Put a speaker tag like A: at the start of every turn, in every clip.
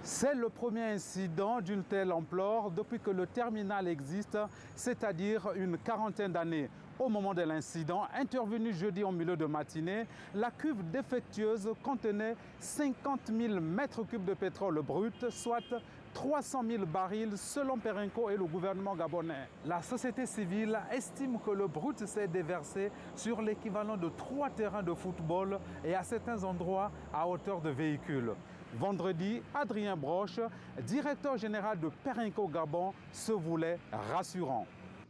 A: C'est le premier incident d'une telle ampleur depuis que le terminal existe, c'est-à-dire une quarantaine d'années. Au moment de l'incident, intervenu jeudi en milieu de matinée, la cuve défectueuse contenait 50 000 mètres cubes de pétrole brut, soit 300 000 barils selon Perenco et le gouvernement gabonais. La société civile estime que le brut s'est déversé sur l'équivalent de 3 terrains de football et à certains endroits à hauteur de véhicules. Vendredi, Adrien Broche, directeur général de Perenco Gabon, se voulait rassurant.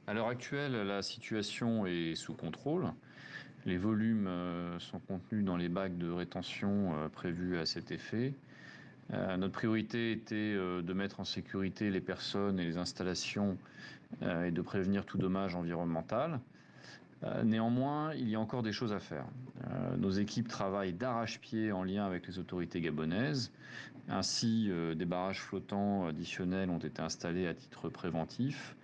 B: À l'heure actuelle, la situation est sous contrôle. Les volumes sont contenus dans les bacs de rétention prévus à cet effet. Notre priorité était de mettre en sécurité les personnes et les installations et de prévenir tout dommage environnemental. Néanmoins, il y a encore des choses à faire. Nos équipes travaillent d'arrache-pied en lien avec les autorités gabonaises. Ainsi, des barrages flottants additionnels ont été installés à titre préventif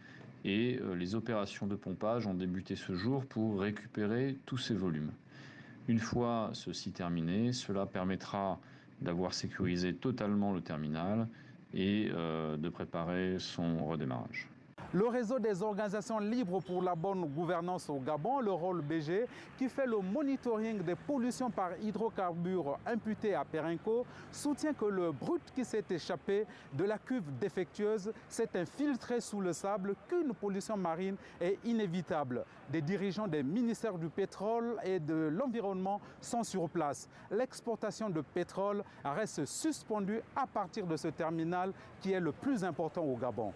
B: et les opérations de pompage ont débuté ce jour pour récupérer tous ces volumes. Une fois ceci terminé, cela permettra d'avoir sécurisé totalement le terminal et de préparer son redémarrage.
A: Le réseau des organisations libres pour la bonne gouvernance au Gabon, le rôle BG, qui fait le monitoring des pollutions par hydrocarbures imputées à Perenco, soutient que le brut qui s'est échappé de la cuve défectueuse s'est infiltré sous le sable, qu'une pollution marine est inévitable. Des dirigeants des ministères du pétrole et de l'environnement sont sur place. L'exportation de pétrole reste suspendue à partir de ce terminal qui est le plus important au Gabon.